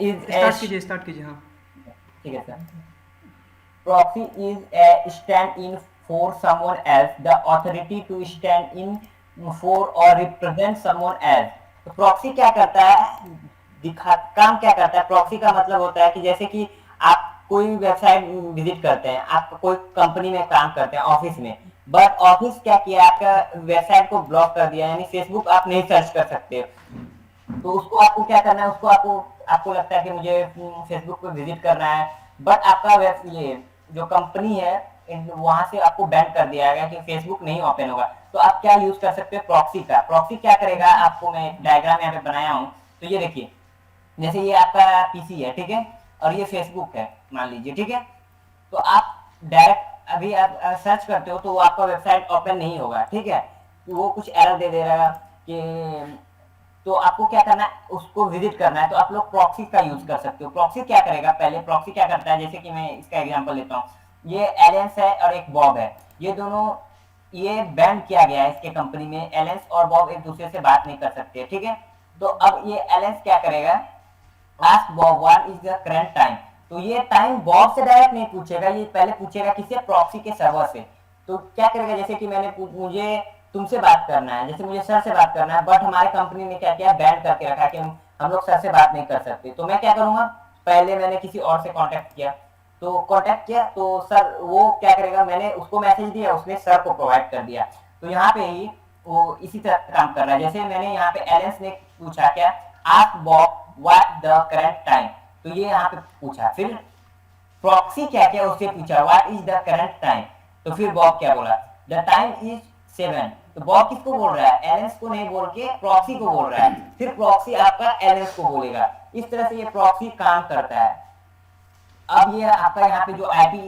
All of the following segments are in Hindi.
स्टार्ट कीजिए। हाँ। ठीक है sir. Proxy is a stand-in for someone else, the authority to stand in for or represent someone else। तो प्रॉक्सी क्या करता है, दिखा काम क्या करता है। प्रॉक्सी का मतलब होता है कि जैसे कि आप कोई वेबसाइट विजिट करते हैं, आप कोई कंपनी में काम करते हैं ऑफिस में, बट ऑफिस क्या किया, आपका वेबसाइट को ब्लॉक कर दिया, यानी फेसबुक आप नहीं सर्च कर सकते। तो उसको आपको क्या करना है, उसको आपको आपको लगता है कि मुझे फेसबुक पे विजिट करना है, बट आपका ये जो कंपनी है वहां से आपको बैन कर दिया गया कि फेसबुक नहीं ओपन होगा। तो आप क्या यूज कर सकते हो, प्रॉक्सी का। प्रॉक्सी क्या करेगा, आपको मैं डायग्राम यहाँ पे बनाया हूँ। तो ये देखिए, जैसे ये आपका पीसी है, ठीक है, और ये फेसबुक है मान लीजिए, ठीक है। तो आप डायरेक्ट अभी आप सर्च करते हो तो वो आपका वेबसाइट ओपन नहीं होगा, ठीक है। तो वो कुछ एरर दे देगा कि, तो आपको क्या करना है, उसको विजिट करना है। तो आप लोग प्रॉक्सी का यूज कर सकते हो। प्रॉक्सी क्या करेगा, पहले प्रॉक्सी क्या करता है, जैसे कि मैं इसका एग्जांपल लेता हूँ। ये एलेंस है और एक बॉब है, ये दोनों ये बैन किया गया है इसके कंपनी में। एलेंस और बॉब एक दूसरे से बात नहीं कर सकते, ठीक है। तो अब ये एलेंस क्या करेगा, ask Bob what is the current time. तो ये टाइम बॉब से डायरेक्ट नहीं पूछेगा, ये पहले पूछेगा किससे, प्रॉक्सी के सर्वर से। तो क्या करेगा, जैसे कि मुझे तुमसे बात करना है, जैसे मुझे सर से बात करना है, बट हमारे कंपनी ने क्या किया, बैन करके रखा कि हम लोग सर से बात नहीं कर सकते। तो मैं क्या करूंगा, पहले मैंने किसी और से कांटेक्ट किया, तो कांटेक्ट किया तो सर वो क्या करेगा, मैंने उसको मैसेज दिया, उसने सर को प्रोवाइड कर दिया। तो यहाँ पे ही वो इसी तरह काम कर रहा है। जैसे मैंने यहाँ पे एलेंस ने पूछा क्या, ask Bob what the current time. तो ये यहाँ पे पूछा, फिर प्रॉक्सी क्या क्या उससे पूछा, what is the current time. तो फिर बॉब क्या बोला, द टाइम इज 7। तो बॉब किसको बोल रहा है, एलेंस को नहीं बोल के प्रॉक्सी को बोल रहा है। फिर प्रॉक्सी आपका एलेंस को बोलेगा। इस तरह से ये प्रॉक्सी काम करता है। अब ये आपका यहाँ पे जो आईपी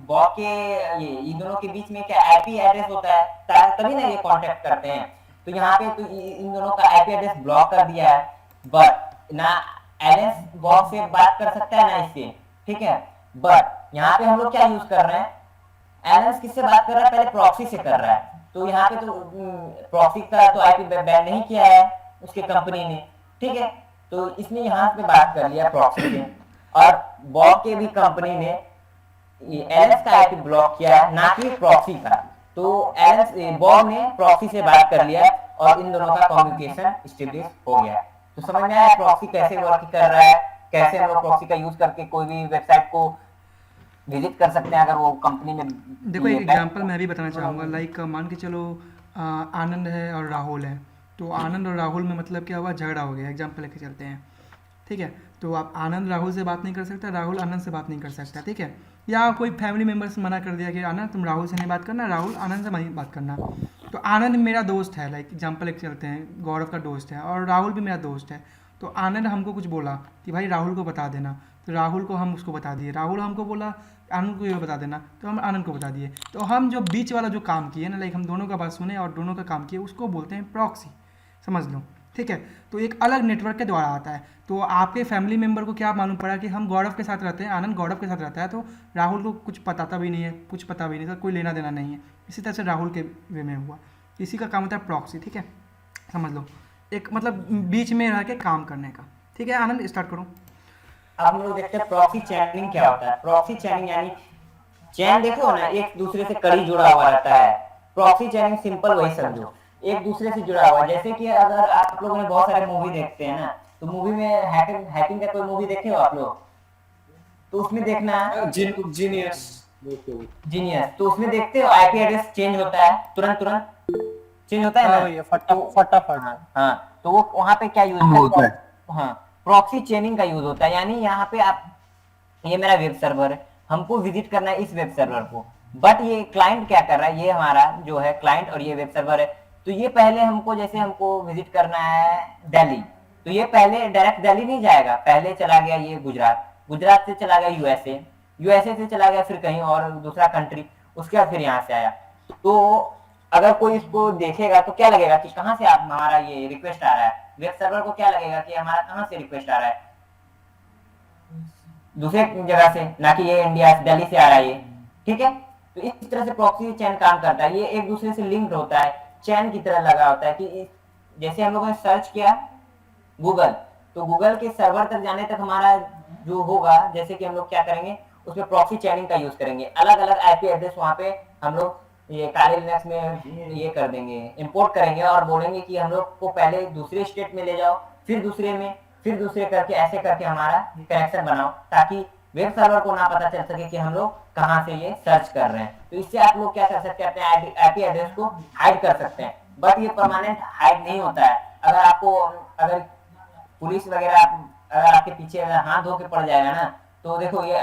बॉब के ये इन दोनों के बीच में क्या आईपी एड्रेस होता है, तभी ना ये कांटेक्ट करते हैं। तो यहाँ पे तो इन दोनों का आईपी एड्रेस ब्लॉक कर दिया है, बट ना एलेंस बॉब से बात कर सकता है ना इससे, ठीक है। बट यहाँ पे हम लोग क्या यूज कर रहे हैं, एलेंस किससे बात कर रहा है, पहले प्रॉक्सी से कर रहा है। तो यहाँ पे तो प्रॉक्सी का तो आईपी बैन नहीं किया है उसके कंपनी ने, ठीक है। तो इसने यहाँ पे बात कर लिया प्रॉक्सी से, और बॉब के भी कंपनी ने एलेंस का आईपी ब्लॉक किया है, ना कि प्रॉक्सी का। तो एलेंस बॉब ने प्रॉक्सी से बात कर लिया और इन दोनों का कम्युनिकेशन स्टेब्लिश हो गया। तो समझ में आया प्रॉक्सी कैसे वर्क कर रहा है, कैसे हम लोग प्रॉक्सी का यूज करके कोई भी वेबसाइट को विजिट कर सकते हैं अगर वो कंपनी में देखो एक ये एग्जांपल मैं भी बताना चाहूँगा। लाइक मान के चलो आनंद है और राहुल है। तो आनंद और राहुल में मतलब क्या हुआ, झगड़ा हो गया। एग्जांपल लेके चलते हैं, ठीक है। तो आप आनंद राहुल से बात नहीं कर सकता, राहुल आनंद से बात नहीं कर सकता, ठीक है। या कोई फैमिली मेम्बर्स मना कर दिया कि आनंद तुम राहुल से नहीं बात करना, राहुल आनंद से नहीं बात करना। तो आनंद मेरा दोस्त है, लाइक एग्जांपल लेके चलते हैं, गौरव का दोस्त है और राहुल भी मेरा दोस्त है। तो आनंद हमको कुछ बोला कि भाई राहुल को बता देना, तो राहुल को हम उसको बता दिए। राहुल हमको बोला आनंद को ये बता देना, तो हम आनंद को बता दिए। तो हम जो बीच वाला जो काम किए ना, लाइक हम दोनों का बात सुने और दोनों का काम किए, उसको बोलते हैं प्रॉक्सी। समझ लो, ठीक है। तो एक अलग नेटवर्क के द्वारा आता है। तो आपके फैमिली मेम्बर को क्या मालूम पड़ा कि हम गौरव के साथ रहते हैं, आनंद गौरव के साथ रहता है, तो राहुल को कुछ पताता भी नहीं है, कुछ पता भी नहीं था, कोई लेना देना नहीं है। इसी तरह से राहुल के वे में हुआ। इसी का काम होता है प्रॉक्सी, ठीक है। समझ लो, एक मतलब बीच में रह के काम करने का, ठीक है। आनंद स्टार्ट करो। अब हम लोग देखते हैं प्रॉक्सी चैनिंग क्या होता है। प्रॉक्सी चैनिंग यानी चैन देखो ना, एक दूसरे से कड़ी जुड़ा हुआ रहता है। प्रॉक्सी चैनिंग सिंपल वही समझो, एक दूसरे से जुड़ा हुआ। जैसे कि अगर आप लोगों ने बहुत सारे मूवी देखते हैं ना, तो मूवी में हैकिंग हैकिंग का कोई मूवी देखे हो आप लोग, तो उसमें देखना जीनियस। जीनियस, तो उसमें देखते हो आईपी एड्रेस चेंज होता है, तुरंत तुरंत चेंज होता है हाँ ना। भैया, तो फटाफट। हाँ, तो वो वहां पे क्या यूज होता है, हाँ, प्रॉक्सी चेनिंग का यूज होता है। यानी यहाँ पे आप, ये मेरा वेब सर्वर है, हमको विजिट करना है इस वेब सर्वर को, बट ये क्लाइंट क्या कर रहा है, ये हमारा जो है क्लाइंट और ये वेब सर्वर है। तो ये पहले हमको, जैसे हमको विजिट करना है दिल्ली, तो ये पहले डायरेक्ट दिल्ली नहीं जाएगा, पहले चला गया ये गुजरात, गुजरात से चला गया यूएसए, यूएसए से चला गया फिर कहीं और दूसरा कंट्री, उसके बाद फिर यहाँ से आया। तो अगर कोई इसको देखेगा तो क्या लगेगा कि कहाँ से आप हमारा ये रिक्वेस्ट आ रहा है, वेब सर्वर को क्या लगेगा कि हमारा कहाँ से रिक्वेस्ट आ रहा है, दूसरे जगह से, ना कि ये इंडिया दिल्ली से आ रहा है ये, ठीक है। तो इस तरह से प्रॉक्सी चैन काम करता है। ये एक दूसरे से लिंक्ड होता है, चैन की तरह लगा होता है कि जैसे हम लोगों ने सर्च किया गूगल, तो गूगल के सर्वर तक जाने तक हमारा जो होगा, जैसे कि हम लोग क्या करेंगे, उसमें प्रॉक्सी चैनिंग का यूज करेंगे। अलग अलग आईपी एड्रेस वहां पे हम लोग ये काली लिनक्स में ये कर देंगे, इंपोर्ट करेंगे और बोलेंगे कि हम लोग को पहले दूसरे स्टेट में ले जाओ, फिर दूसरे में, फिर दूसरे करके, ऐसे करके हमारा कनेक्शन बनाओ, ताकि वेब सर्वर को ना पता चल सके कि हम लोग कहाँ से ये सर्च कर रहे हैं। तो इससे आप लोग क्या कर सकते हैं, अपने आईपी एड्रेस को हाइड कर सकते हैं। बट ये परमानेंट हाइड नहीं होता है। अगर आपको, अगर पुलिस वगैरह अगर आपके पीछे अगर हाथ धो के पड़ जाएगा ना, तो देखो ये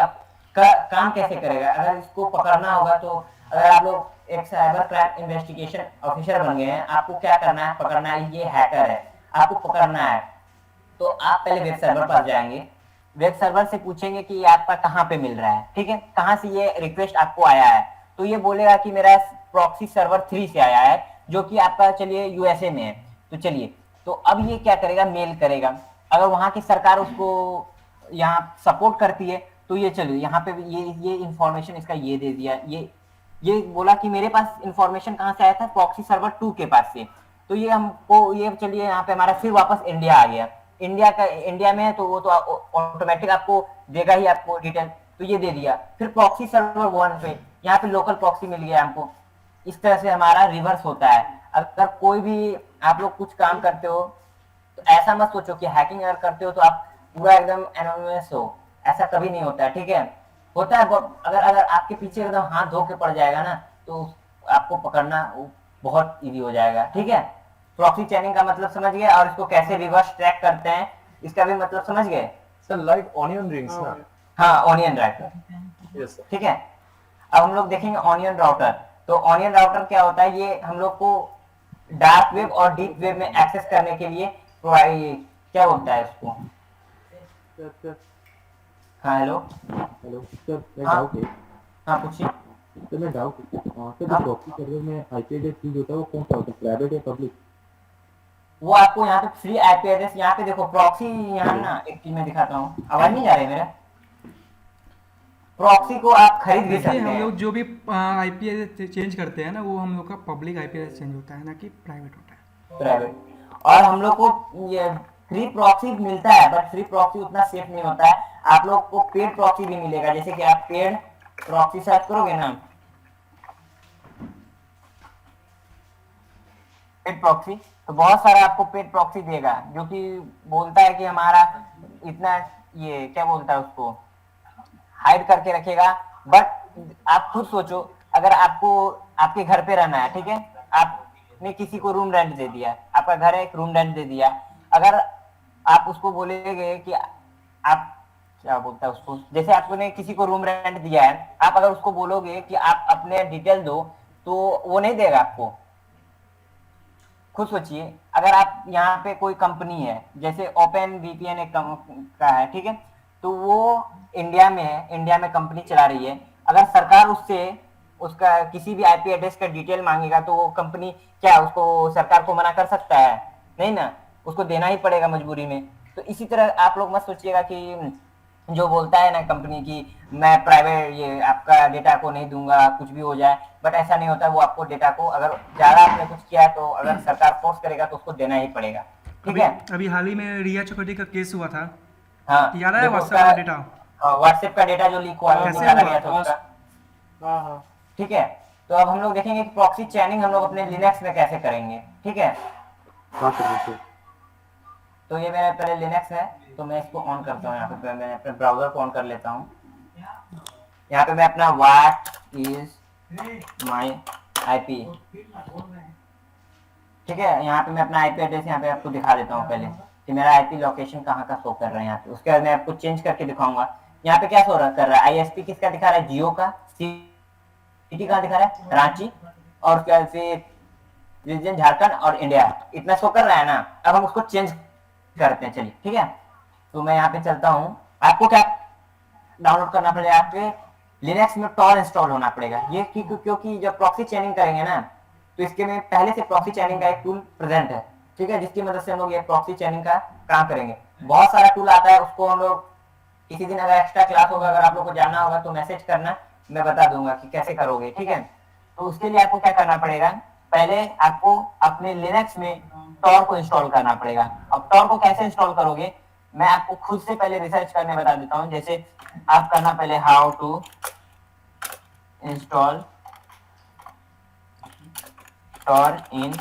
काम कैसे करेगा। अगर इसको पकड़ना होगा तो अगर आप लोग एक साइबर क्राइम इन्वेस्टिगेशन ऑफिसर बन गए हैं, आपको क्या करना है, पकड़ना है, ये हैकर है, आपको पकड़ना है। तो आप पहले वेब सर्वर पर जाएंगे, वेब सर्वर से पूछेंगे कि आपका कहाँ पे मिल रहा है, ठीक है, कहाँ से ये रिक्वेस्ट आपको आया है। तो ये बोलेगा कि मेरा प्रॉक्सी सर्वर 3 से आया है, जो कि आपका चलिए यूएसए में है। तो चलिए, तो अब ये क्या करेगा, मेल करेगा। अगर वहां की सरकार उसको यहाँ सपोर्ट करती है तो ये चलिए यहाँ पे ये इंफॉर्मेशन इसका ये दे दिया, ये बोला कि मेरे पास इंफॉर्मेशन कहाँ से आया था, प्रॉक्सी सर्वर 2 के पास से। तो ये हमको, ये चलिए यहाँ पे हमारा फिर वापस इंडिया आ गया। इंडिया में है तो वो तो ऑटोमेटिक आपको देगा ही आपको डिटेल। तो ये दे दिया। फिर प्रॉक्सी सर्वर 1 पे, यहाँ पे लोकल प्रॉक्सी मिल गया हमको। इस तरह से हमारा रिवर्स होता है। अगर कोई भी आप लोग कुछ काम करते हो तो ऐसा मत सोचो कि हैकिंग अगर करते हो तो आप पूरा एकदम एनोनिमस हो, ऐसा कभी नहीं होता है, ठीक है। होता है अगर आपके पीछे एकदम हाथ धो के पड़ जाएगा ना, तो आपको पकड़ना बहुत इजी हो जाएगा, ठीक है। प्रॉक्सी चैनिंग का मतलब समझ गए, और इसको कैसे रिवर्स ट्रैक करते हैं इसका भी मतलब समझ गए। सर लाइक ऑनियन रिंग्स ना? हाँ, ऑनियन राउटर, यस सर। ठीक है। अब हम लोग देखेंगे ऑनियन राउटर। तो ऑनियन राउटर क्या होता है, ये हम लोग को डार्क वेब और डीप वेब में एक्सेस करने के लिए क्या बोलता है इसको। हाँ हेलो हेलो सर, मैं हाँ। डाउट है। हाँ पूछिए। सर मैं डाउट है सर, जो प्रॉक्सी सर्वर में आईपी एड्रेस यूज होता है वो कौन सा होता है, प्राइवेट या पब्लिक? वो आपको यहाँ पे फ्री आईपी एड्रेस, यहाँ पे देखो प्रॉक्सी, यहाँ ना एक चीज मैं दिखाता हूँ, आवाज नहीं जा रही है मेरा। प्रॉक्सी को आप खरीद भी देखिए, सकते हम हैं। लोग जो भी आईपी एड्रेस चेंज करते हैं ना, वो हम लोग का पब्लिक आईपी एड्रेस चेंज होता है, ना कि प्राइवेट होता है। प्राइवेट। और हम लोग को ये फ्री प्रॉक्सी मिलता है, बट फ्री प्रॉक्सी उतना सेफ नहीं होता है। आप लोग को पेड प्रॉक्सी भी मिलेगा, जैसे कि आप पेड प्रॉक्सी सर्च करोगे ना, पेड प्रॉक्सी, तो बहुत सारा आपको पेड प्रॉक्सी देगा, जो कि बोलता है कि हमारा इतना, ये क्या बोलता है उसको, हाइड करके रखेगा। बट आप खुद सोचो, अगर आपको आपके घर पे रहना है, ठीक है, आपने किसी को रूम रेंट दे दिया, आपका घर है, एक रूम रेंट दे दिया। अगर आप उसको बोलेंगे कि आप क्या बोलता है उसको, जैसे आपने किसी को रूम रेंट दिया है, आप अगर उसको बोलोगे कि आप अपने डिटेल दो, तो वो नहीं देगा आपको। खुद सोचिए, अगर आप यहाँ पे कोई कंपनी है, जैसे ओपन वीपीएन एक का है, ठीक है, तो वो इंडिया में है, इंडिया में कंपनी चला रही है। अगर सरकार उससे उसका किसी भी आईपी एड्रेस का डिटेल मांगेगा, तो वो कंपनी क्या उसको, सरकार को मना कर सकता है? नहीं ना, उसको देना ही पड़ेगा मजबूरी में। तो इसी तरह आप लोग मत सोचिएगा कि जो बोलता है ना कंपनी की, मैं प्राइवेट ये आपका डेटा को नहीं दूंगा, कुछ भी हो जाए, बट ऐसा नहीं होता। वो आपको डेटा को, अगर ज्यादा आपने कुछ किया है तो अगर सरकार फोर्स करेगा तो उसको देना ही पड़ेगा, ठीक है। अभी हाल ही में रिया चक्रवर्ती का केस हुआ था, हाँ, याद है? देखो व्हाट्सएप का डेटा व्हाट्सएप का डेटा जो लीक हुआ था, कैसे निकाला हुआ? गया था उसका, हाँ हाँ। ठीक है। तो अब हम लोग देखेंगे कि प्रॉक्सी चैनिंग हम लोग अपने लिनक्स में कैसे करेंगे, ठीक है। हाँ सर बिल्कुल। तो ये मेरा पहले लिनक्स है, तो मैं इसको ऑन करता हूँ। यहाँ पे मैं अपने ब्राउजर को ऑन कर लेता हूँ। यहाँ पे मैं अपना व्हाट इज माई आईपी, ठीक है, यहाँ पे मैं अपना आईपी एड्रेस यहाँ पे आपको दिखा देता हूँ पहले कि मेरा आईपी लोकेशन कहाँ का शो कर रहा है यहाँ पे। उसके बाद मैं आपको चेंज करके दिखाऊंगा। यहाँ पे क्या शो कर रहा है, आईएसपी किसका दिखा रहा है, जियो का। सिटी कहाँ दिखा रहा है, रांची, और उसके बाद से रीजन झारखंड और इंडिया, इतना शो कर रहा है ना। अब हम उसको चेंज करते हैं, चलिए, ठीक है। तो मैं यहाँ पे चलता हूँ। आपको क्या डाउनलोड करना पड़ेगा, आपके लिनक्स में टॉर इंस्टॉल होना पड़ेगा। ये क्योंकि जब प्रॉक्सी चैनिंग करेंगे ना, तो इसके में पहले से प्रॉक्सी चैनिंग का एक टूल प्रेजेंट है, ठीक है, जिसकी मदद से हम लोग ये प्रॉक्सी चैनिंग का काम करेंगे। बहुत सारा टूल आता है, उसको हम लोग किसी दिन अगर एक्स्ट्रा क्लास होगा, अगर आप लोग को जानना होगा तो मैसेज करना, मैं बता दूंगा कि कैसे करोगे, ठीक है। तो उसके लिए आपको क्या करना पड़ेगा, पहले आपको अपने लिनक्स में टॉर को इंस्टॉल करना पड़ेगा। अब टॉर को कैसे इंस्टॉल करोगे, मैं आपको खुद से पहले रिसर्च करने बता देता हूँ। जैसे आप करना पहले how to install tor in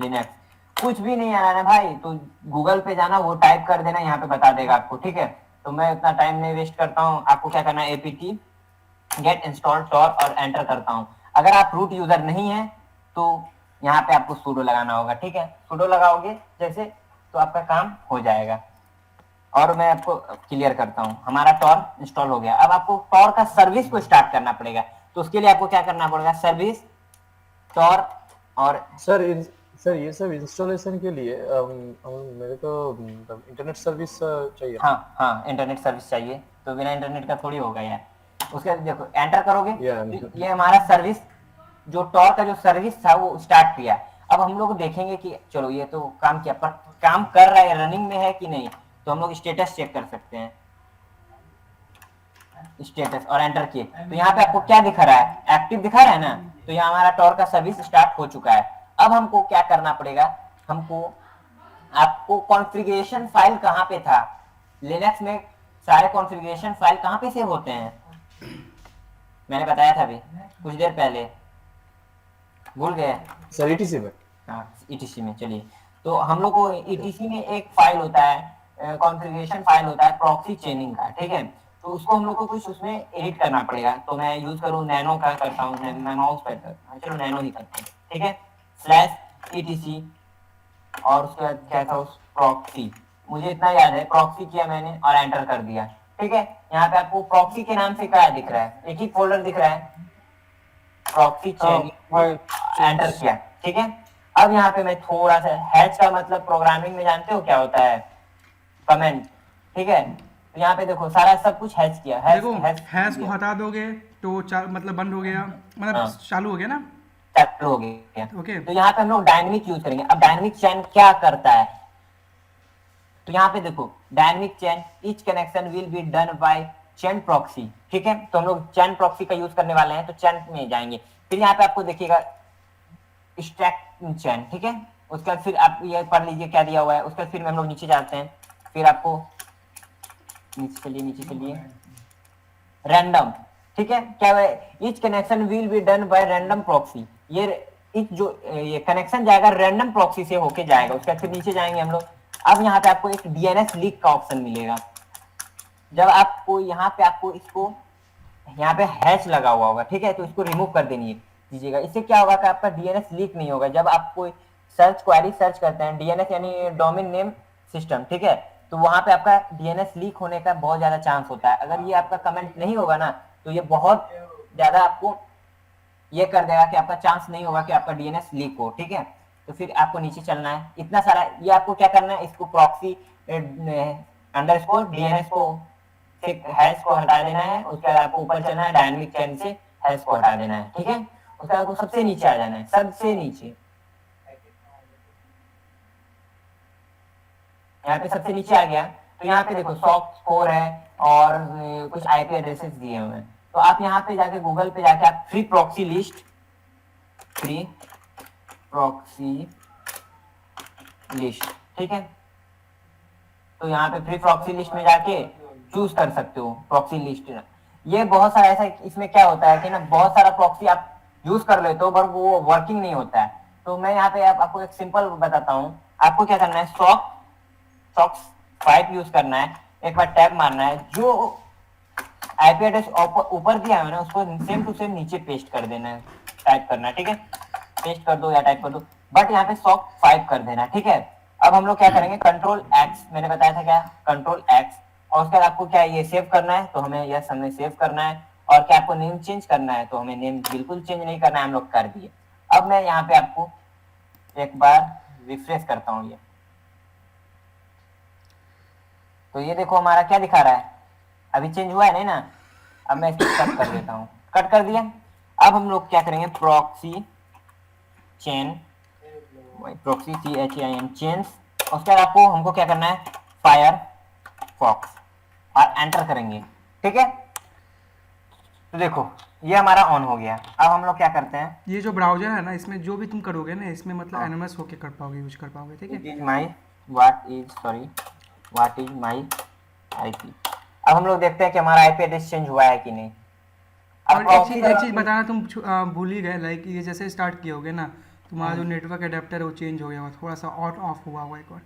Linux. कुछ भी नहीं आना है भाई तो गूगल पे जाना, वो टाइप कर देना, यहाँ पे बता देगा आपको, ठीक है। तो मैं उतना टाइम नहीं वेस्ट करता हूँ। आपको क्या करना है, एपीटी गेट इंस्टॉल tor और एंटर करता हूँ। अगर आप रूट यूजर नहीं है तो यहाँ पे आपको sudo लगाना होगा, ठीक है। sudo लगाओगे जैसे तो आपका काम हो जाएगा। और मैं आपको क्लियर करता हूँ, हमारा tor इंस्टॉल हो गया। अब आपको tor का सर्विस को स्टार्ट करना पड़ेगा। तो उसके लिए आपको क्या करना पड़ेगा, सर्विस tor और सर ये सब इंस्टॉलेशन के लिए मेरे को इंटरनेट सर्विस चाहिए। हाँ हाँ इंटरनेट सर्विस चाहिए, तो बिना इंटरनेट का थोड़ी होगा यार। उसके बाद देखो एंटर करोगे तो ये हमारा सर्विस, जो tor का जो सर्विस था वो स्टार्ट किया। अब हम लोग देखेंगे कि चलो ये तो काम किया, पर काम कर रहा है, रनिंग में है कि नहीं। तो हम लोग स्टेटस चेक कर सकते हैं, स्टेटस और एंटर किए तो यहाँ पे आपको क्या दिखा रहा है, एक्टिव दिखा रहा है ना। तो यहाँ हमारा tor का सर्विस स्टार्ट हो चुका है। अब हमको क्या करना पड़ेगा, हमको आपको कॉन्फ़िगरेशन फाइल कहाँ पे था, लिनक्स में सारे कॉन्फ़िगरेशन फाइल कहाँ पे सेव होते हैं, मैंने बताया था अभी कुछ देर पहले, भूल गए। सर ईटीसी में। हाँ ईटीसी में। चलिए तो हम लोग को ईटीसी में एक फाइल होता है, कॉन्फ़िगरेशन फाइल होता है प्रॉक्सी चेनिंग का, ठीक है। तो उसको हम लोग को कुछ उसमें एडिट करना पड़ेगा। तो मैं यूज करूँ नैनो का करता हूँ, मैं माउस पर चलो नैनो ही करता हूँ, ठीक है। /etc और उसके बाद क्या था उस प्रॉक्सी, मुझे इतना याद है प्रॉक्सी किया मैंने और एंटर कर दिया, ठीक है। यहाँ पे आपको प्रॉक्सी के नाम से क्या दिख रहा है, एक ही फोल्डर दिख रहा है, प्रॉक्सी चेनिंग, एंटर किया, ठीक है। अब यहाँ पे मैं थोड़ा सा हैच का मतलब प्रोग्रामिंग में जानते हो क्या होता है, कमेंट, ठीक है। तो यहाँ पे देखो सारा सब कुछ हैच किया, देखो हैश को हटा दोगे तो मतलब बंद हो गया, मतलब हाँ। चालू हो गया ना। चालू हो गया। ओके। तो यहाँ पे हम लोग डायनेमिक यूज करेंगे। अब डायनेमिक चेन क्या करता है, तो यहाँ पे देखो dynamic chain each connection will be done by chain proxy, ठीक है। तो हम लोग चेन प्रॉक्सी का यूज करने वाले हैं, तो चेन में जाएंगे। फिर यहाँ पे आपको देखिएगा स्टैक चेन, ठीक है। उसके बाद फिर आप ये पढ़ लीजिए क्या दिया हुआ है। उसके बाद फिर हम लोग नीचे जाते हैं, फिर आपको नीचे चलिए रैंडम, ठीक है। क्या है, each connection will be done by random proxy. ये कनेक्शन जाएगा रैंडम प्रॉक्सी से होके जाएगा। उसके बाद फिर नीचे जाएंगे हम लोग। अब यहाँ पे आपको एक डीएनएस लीक का ऑप्शन मिलेगा। जब आपको यहाँ पे आपको इसको यहाँ पे हैश लगा हुआ होगा, ठीक है, तो इसको रिमूव कर दीजिएगा। इससे क्या होगा कि आपका डीएनएस लीक नहीं होगा। जब आप कोई क्वेरी सर्च करते हैं, डीएनएस यानी डोमेन नेम सिस्टम, ठीक है, तो वहां पे आपका डीएनएस लीक होने का बहुत ज्यादा चांस होता है। अगर ये आपका कमेंट नहीं होगा ना तो ये बहुत ज्यादा आपको ये कर देगा कि आपका चांस नहीं होगा कि आपका डीएनएस लीक हो, ठीक है। तो फिर आपको नीचे चलना है, इतना सारा ये आपको क्या करना है, इसको प्रॉक्सी अंडरस्कोर डीएनएस को हैश को हटा देना है। उसके बाद आपको ऊपर चलना है, डायनेमिक चेन से हैश को हटा देना है, ठीक है। उसके बाद आपको सबसे नीचे आ जाना है, सबसे नीचे, यहाँ पे सबसे नीचे आ गया। तो यहाँ पे देखो सॉक्स 4 है और कुछ आईपी एड्रेसेस दिए हुए हैं। तो आप यहाँ पे जाके गूगल पे जाके आप फ्री प्रॉक्सी लिस्ट, ठीक है। तो यहाँ पे फ्री प्रॉक्सी लिस्ट में जाके चूज कर सकते हो प्रॉक्सी लिस्ट। ये बहुत सारा ऐसा, इसमें क्या होता है कि ना बहुत सारा प्रॉक्सी आप यूज कर लेते हो पर वो वर्किंग नहीं होता है। तो मैं यहाँ पे आपको एक सिंपल बताता हूँ। आपको क्या करना है, सॉक्स 5 यूज करना है, एक बार टैब मारना है, जो आईपी एड्रेस ऊपर दिया है ना उसको सेम टू सेम नीचे पेस्ट कर देना है, टाइप करना है, ठीक है। पेस्ट कर दो या टाइप कर दो, बट यहाँ पे सॉक 5 कर देना, ठीक है। अब हम लोग क्या करेंगे, कंट्रोल एक्स, मैंने बताया था क्या, कंट्रोल एक्स, और उसके बाद आपको क्या ये सेव करना है, तो हमें यस हमने सेव करना है। और क्या आपको नेम चेंज करना है, तो हमें नेम बिल्कुल चेंज नहीं करना है, हम लोग कर दिए। अब मैं यहाँ पे आपको एक बार रिफ्रेश करता हूँ ये, तो ये देखो हमारा क्या दिखा रहा है, अभी चेंज हुआ है नहीं ना। अब मैं इसको कट कर देता हूँ, कट कर दिया। अब हम लोग क्या करेंगे, proxy chain, proxy CHEIN chains, उसके बाद आपको हमको क्या करना है, फायरफॉक्स, और एंटर करेंगे, ठीक है। तो देखो ये हमारा ऑन हो गया। अब हम लोग क्या करते हैं, ये जो ब्राउजर है ना, इसमें जो भी तुम करोगे ना, इसमें मतलब एनोमस होके कर पाओगे, यूज कर पाओगे, ठीक है। It is my what is sorry what is my IP. अब हम लोग देखते हैं कि हमारा आईपी एड्रेस चेंज हुआ है कि नहीं। अब और एक चीज़ बताना तुम भूल ही गए, लाइक ये जैसे स्टार्ट किए होगे ना, तुम्हारा जो नेटवर्क एडेप्टर है वो चेंज हो गया होगा, थोड़ा सा ऑन ऑफ हुआ होगा एक बार।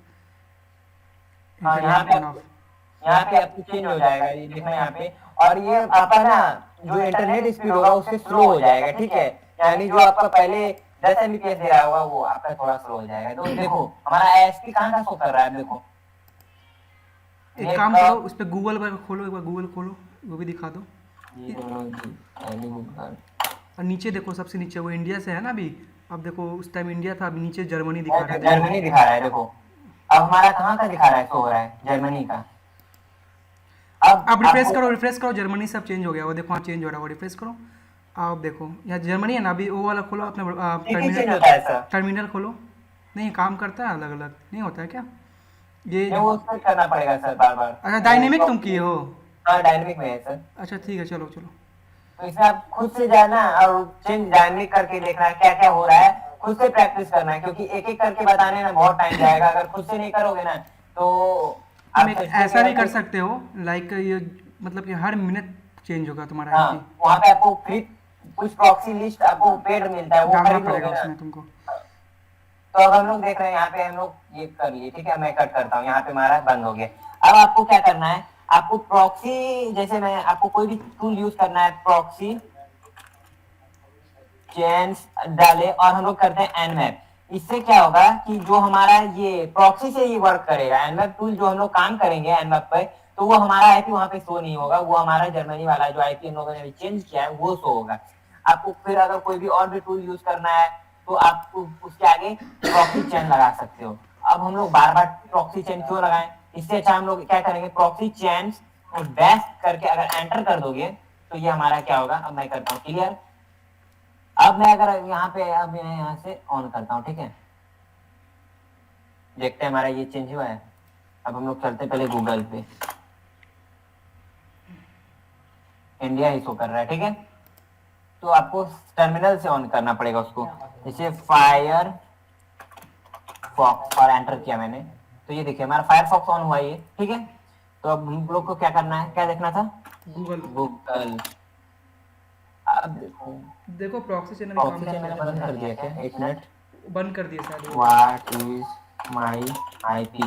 हाँ, यहाँ पे आपको चेंज हो जाएगा, ये देखना यहाँ पे। और ये आपका ना जो इंटरनेट स्पीड होगा उससे स्लो हो जाएगा, ठीक है। यानी जो आपका पहले 10 Mbps दे रहा होगा वो आपका थोड़ा स्लो हो जाएगा। तो देखो हमारा आईएसपी कहाँ का शो कर रहा है, देखो एक काम करो, उस पर गूगल पर खोलो, एक बार गूगल खोलो, वो भी दिखा दो। ये और नीचे देखो, सबसे नीचे वो इंडिया से है ना अभी, अब देखो उस टाइम इंडिया था, अभी नीचे जर्मनी दिखा रहा है। जर्मनी दिखा रहा है, देखो अब हमारा कहाँ का दिखा रहा है, शो हो रहा है जर्मनी का। अब रिफ्रेश करो, जर्मनी सब चेंज हो गया, वो देखो वहाँ चेंज हो रहा है, वो रिफ्रेश करो। आप देखो यहाँ जर्मनी है ना, अभी वो वाला खोलो अपने टर्मिनल खोलो। नहीं काम करता है, अलग अलग नहीं होता है क्या ये? वो सेट करना पड़ेगा सर बार बार। अच्छा डायनेमिक तुम किए हो? हाँ डायनेमिक में है सर। अच्छा ठीक है, चलो चलो। तो इसमें आप खुद से जाना और चेंज डायनेमिक करके देखना है क्या क्या हो रहा है, खुद से प्रैक्टिस करना है, क्योंकि एक एक करके बताने में बहुत टाइम जाएगा। अगर खुद से नहीं करोगे ना तो तुम ऐसा भी कर सकते हो, लाइक ये मतलब कि हर मिनट चेंज होगा तुम्हारा हाँ, आईपी। वहाँ पे आपको फ्री कुछ प्रॉक्सी लिस्ट आपको पेड मिलता है, वो डालना खरीद पड़ेगा लोगे ना। उसमें तुमको। तो अब हम लोग देख रहे हैं यहाँ पे हम लोग ये कर लिए, ठीक है। मैं कट करता हूँ, यहाँ पे हमारा बंद हो गया। अब आपको क्या करना है, आपको प्रॉक्सी, जैसे मैं आपको कोई भी टूल यूज करना है, प्रॉक्सी चेंज डाले और हम लोग करते हैं nmap। इससे क्या होगा कि जो हमारा ये प्रॉक्सी से ही वर्क करेगा, nmap टूल जो हम लोग काम करेंगे nmap पे, तो वो हमारा आईपी वहां पे शो नहीं होगा, वो हमारा जर्मनी वाला जो आईपी हम लोगों ने अभी चेंज किया है वो शो होगा। आपको फिर अगर कोई भी और भी टूल यूज करना है तो आप उसके आगे प्रॉक्सी चेन लगा सकते हो। अब हम लोग बार बार प्रॉक्सी चेन क्यों लगाएं, इससे अच्छा हम लोग क्या करेंगे, प्रॉक्सी चेन और डैश करके अगर एंटर कर दोगे तो ये हमारा क्या होगा। अब मैं करता हूँ क्लियर। अब मैं अगर यहाँ पे अब मैं यहाँ से ऑन करता हूँ, ठीक है, देखते हैं हमारा ये चेंज हुआ है। अब हम लोग चलते पहले गूगल पे, इंडिया ही शो कर रहा है, ठीक है। तो आपको टर्मिनल से ऑन करना पड़ेगा उसको, जैसे फायर फॉक्स और एंटर किया मैंने, तो ये देखिए हमारा फायरफॉक्स ऑन हुआ ये, ठीक है। तो अब हम लोग को क्या करना है, क्या देखना था, गूगल। अब देखो प्रॉक्सी चैनल प्रॉक्सी चैनल मैंने बंद कर दिया क्या, एक मिनट, बंद कर दिया शायद। What is my IP.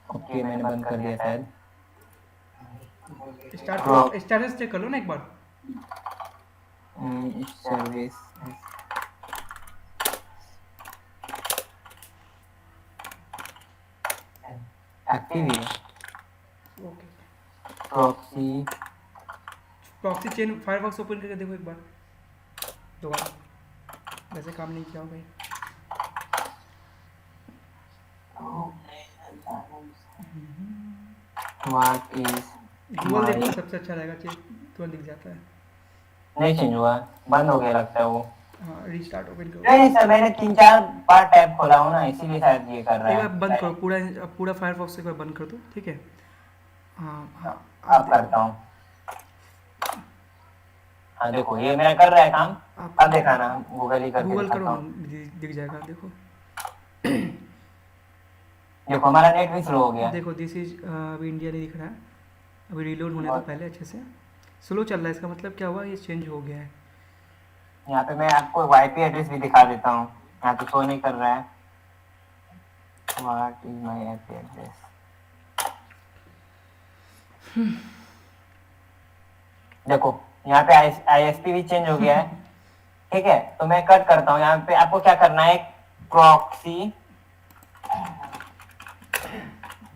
Okay मैंने बंद कर दिया शायद। स्टेटस चेक कर लो ना एक बार। सर्विस एक्टिव है। Okay, proxy proxy chain Firefox open करके देखो एक बार दोबारा, वैसे काम नहीं किया होगा ये। व्हाट इज गूगल देखो सबसे अच्छा रहेगा, चेक तुरंत दिख जाता है। नहीं चेंज हुआ, बंद हो गया लगता है वो। हाँ रीस्टार्ट ओपन करो, नहीं सर, मैंने 3-4 बार टैब खोला हूँ ना, इसीलिए शायद ये कर रहा एक है। बार बंद करो पूरा, पूरा फायरफॉक्स एक बार बंद कर दो, ठीक है। हाँ हाँ अब करता हूँ। हाँ देखो ये मेरा कर रहा है काम। अब देखा ना, गूगल ही करके गूगल करो दिखाता ना, हूँ। दिख जाएगा। देखो देखो हमारा नेट भी स्लो हो गया। देखो दिस इज अभी इंडिया नहीं दिख रहा है, अभी रीलोड होने तो पहले अच्छे से स्लो चल रहा है, इसका मतलब क्या हुआ, ये चेंज हो गया है। यहाँ पे मैं आपको वाईपी एड्रेस भी दिखा देता हूँ, यहाँ पे शो नहीं कर रहा है। What is my IP address. देखो यहाँ पे आईएसपी भी चेंज हो गया है, ठीक है। तो मैं कट करता हूँ, यहाँ पे आपको क्या करना है, प्रॉक्सी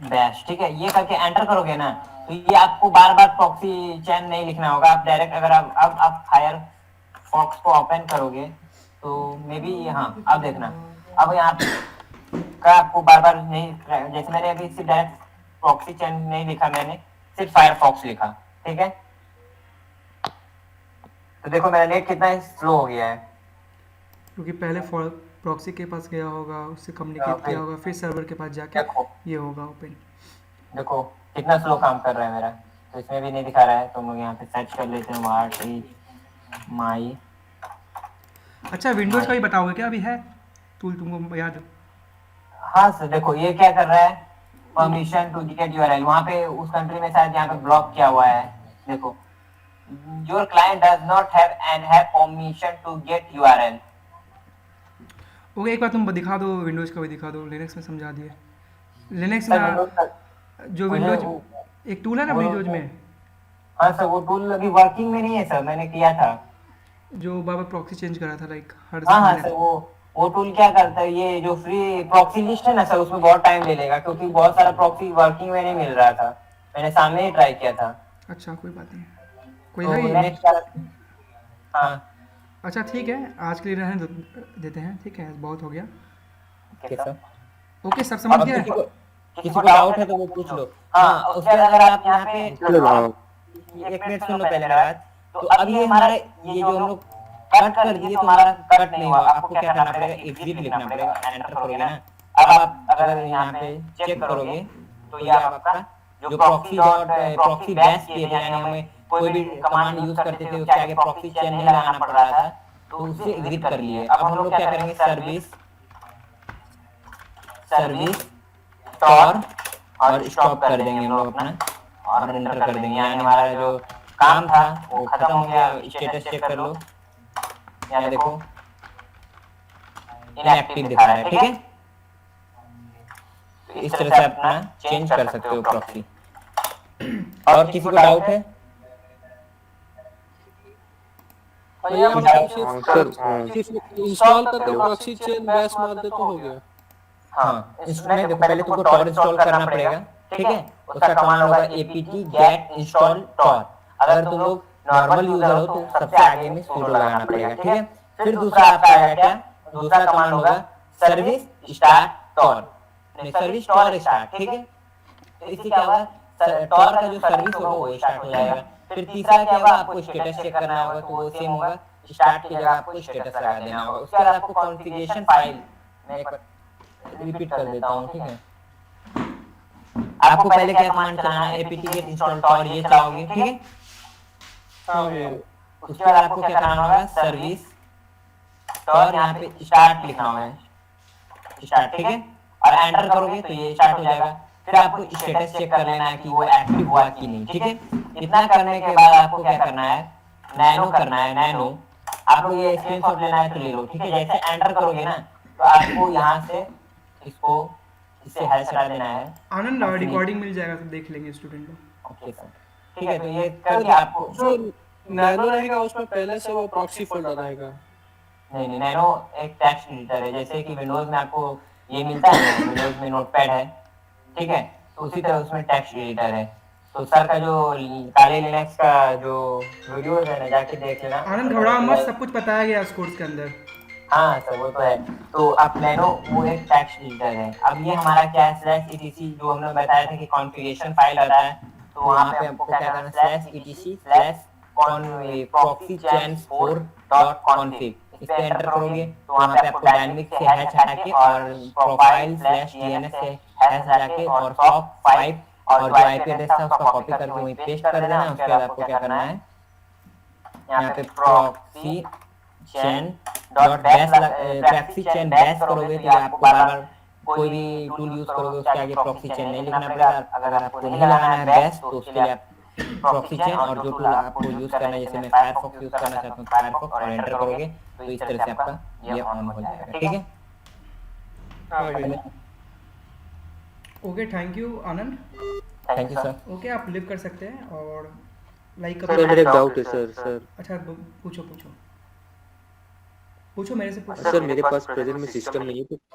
डैश, ठीक है, ये करके एंटर करोगे ना तो ये आपको बार बार प्रॉक्सी चैन नहीं लिखना होगा। आप डायरेक्ट अगर अब आप फायर फॉक्स को ओपन करोगे तो मे बी हाँ, अब देखना, अब यहाँ का आपको बार बार नहीं, जैसे मैंने अभी सिर्फ डायरेक्ट प्रॉक्सी चैन नहीं लिखा, मैंने सिर्फ फायरफॉक्स लिखा, ठीक है। तो देखो मेरा नेट कितना स्लो हो गया है, क्योंकि पहले प्रॉक्सी के पास गया होगा, उससे कम्युनिकेट किया होगा, फिर सर्वर के पास जाके देखो ये होगा ओपन। देखो कितना स्लो काम कर रहा है मेरा, तो इसमें भी नहीं दिखा रहा है। तो हम लोग यहाँ पे सर्च कर लेते हैं, व्हाट इज माई। अच्छा विंडोज़ का भी बताओगे क्या, अभी है टूल तुमको याद? हाँ सर देखो ये क्या कर रहा है, परमिशन टू गेट यूआरएल, वहाँ पे उस कंट्री में शायद यहाँ पे ब्लॉक किया हुआ है। देखो your client does not have permission to get URL. Okay, एक बार तुम दिखा दो, विंडोज़ का भी दिखा दो, लिनक्स में समझा दिए। लिनक्स सर में विंडोज जो मुझे विंडोज एक टूल है ना विंडोज में, हाँ सर वो टूल अभी वर्किंग में नहीं है सर, मैंने किया था। जो बाबा प्रॉक्सी चेंज करा था लाइक हर हाँ हाँ महीने। सर वो टूल क्या करता है, ये जो फ्री प्रॉक्सी लिस्ट है ना सर उसमें बहुत टाइम ले लेगा, क्योंकि बहुत सारा प्रॉक्सी वर्किंग में नहीं मिल रहा था, मैंने सामने ही ट्राई किया था। अच्छा कोई बात नहीं, कोई तो है ये? नेक्स्ट हाँ अच्छा ठीक है, आज के लिए रहने देते हैं, ठीक है बहुत हो गया। Okay sir. ओके सब समझ अब गए? किसी को डाउट है तो वो पूछ लो। हाँ उसके बाद अगर आप यहाँ पे एक मिनट सुन लो पहले मेरा बात। तो अब ये हमारा ये जो हम लोग कट कर दिए तो हमारा कट नहीं हुआ, आपको क्या करना पड़ेगा, एग्जिट लिखना पड़ेगा, एंटर करोगे ना। अब आप अगर यहाँ पे चेक करोगे तो ये आपका जो प्रॉक्सी बैश किए थे, यानी हमें कोई भी कमांड यूज करते थे उसके आगे प्रॉक्सी चेन नहीं लगाना पड़ रहा था, तो उससे एग्जिट कर लिए। अब हम लोग क्या करेंगे, सर्विस स्टोर और स्टॉप कर देंगे हम लोग अपना और एंटर कर देंगे, यानी हमारा जो काम था वो खत्म हो गया। स्टेटस चेक कर लो, यहाँ देखो इनएक्टिव दिखा रहा है, ठीक है। तो इस तरह से अपना चेंज कर सकते हो प्रॉक्सी। और किसी को डाउट है? इंस्टॉल करके प्रॉक्सी चेन बैश मार दे तो हो गया। हाँ इसमें देखो पहले तुमको tor इंस्टॉल करना पड़ेगा, ठीक है। उसका कमांड होगा apt get install tor। अगर तुम लोग नॉर्मल यूजर हो तो सबसे आगे में sudo लगाना पड़ेगा, ठीक है। फिर दूसरा आपका आएगा क्या, दूसरा कमांड होगा सर्विस स्टार्ट tor, नहीं सर्विस tor स्टार्ट, ठीक है। तो इससे क्या होगा, tor का जो सर्विस होगा वो स्टार्ट हो जाएगा। फिर तीसरा क्या होगा, आपको स्टेटस चेक करना होगा, तो वो सेम होगा, स्टार्ट की जगह आपको स्टेटस लगा देना होगा। उसके बाद आपको कॉन्फ़िगरेशन फाइल, मैं एक बार रिपीट कर देता हूँ, ठीक है। आपको पहले क्या कमांड चलाना है, apt get install tor, ये चलाओगे, ठीक है। उसके बाद आपको क्या करना होगा, सर्विस tor, यहाँ पे स्टार्ट लिखना होगा, स्टार्ट, ठीक है। और एंटर करोगे तो ये स्टार्ट हो जाएगा। फिर आपको स्टेटस चेक कर लेना है कि वो एक्टिव हुआ कि नहीं, ठीक है। इतना करने के बाद आपको क्या करना है, नैनो करना है, नैनो। आप लोग ये स्क्रीनशॉट लेना है तो ले लो, ठीक है। जैसे एंटर करोगे ना तो आपको यहाँ से इसको इससे हैश हटा देना है। आनंद रिकॉर्डिंग मिल जाएगा तो देख लेंगे स्टूडेंट लोग। ओके सर, ठीक है। तो ये कर दिया आपको। जो नैनो रहेगा उसमें पहले से वो प्रॉक्सी फोल्डर रहेगा। नहीं नैनो एक टेक्स्ट एडिटर है, जैसे कि विंडोज में आपको ये मिलता है, विंडोज में नोटपैड है, ठीक है। तो उसी तरह उसमें टेक्स्ट एडिटर है। तो सर का जो काले लिनक्स का जो वीडियो है ना, जाके देख लेना। आनंद घबराओ मत, सब कुछ बताया गया इस कोर्स के अंदर। हाँ सर वो तो है। तो आप नैनो वो एक टेक्स्ट एडिटर है। अब ये हमारा क्या है, /etc जो हमने बताया था कि कॉन्फ़िगरेशन फाइल आता है, तो वहाँ पे हमको क्या करना है, /etc/proxychain4.config, इस पे एंटर करोगे तो वहाँ पे आपको डायनेमिक से हैश हटा के और प्रोफाइल/dns से हैश हटा के और sop5 और जो आईपी एड्रेस था उसका कॉपी करके वहीं पेस्ट कर देना। उसके बाद आपको क्या करना है, यहाँ पे प्रॉक्सी चेन बैश करोगे तो आपको बार-बार कोई भी टूल यूज करोगे उसके आगे प्रॉक्सी चेन नहीं लिखना पड़ेगा। अगर आपको नहीं लगाना है बैश तो उसके लिए आप प्रॉक्सी चेन और जो टूल आपको यूज करना है, जैसे मैं फायरफॉक्स यूज करना चाहता हूँ फायरफॉक्स, और एंटर करोगे तो इस तरह से आपका ये ऑन हो जाएगा, ठीक है। Okay thank you Anand. Thank you sir. Okay आप लिव कर सकते हैं और लाइक सर मेरा एक डाउट है सर। अच्छा पूछो पूछो पूछो मेरे से पूछो। सर मेरे पास प्रेजेंट में सिस्टम नहीं है तो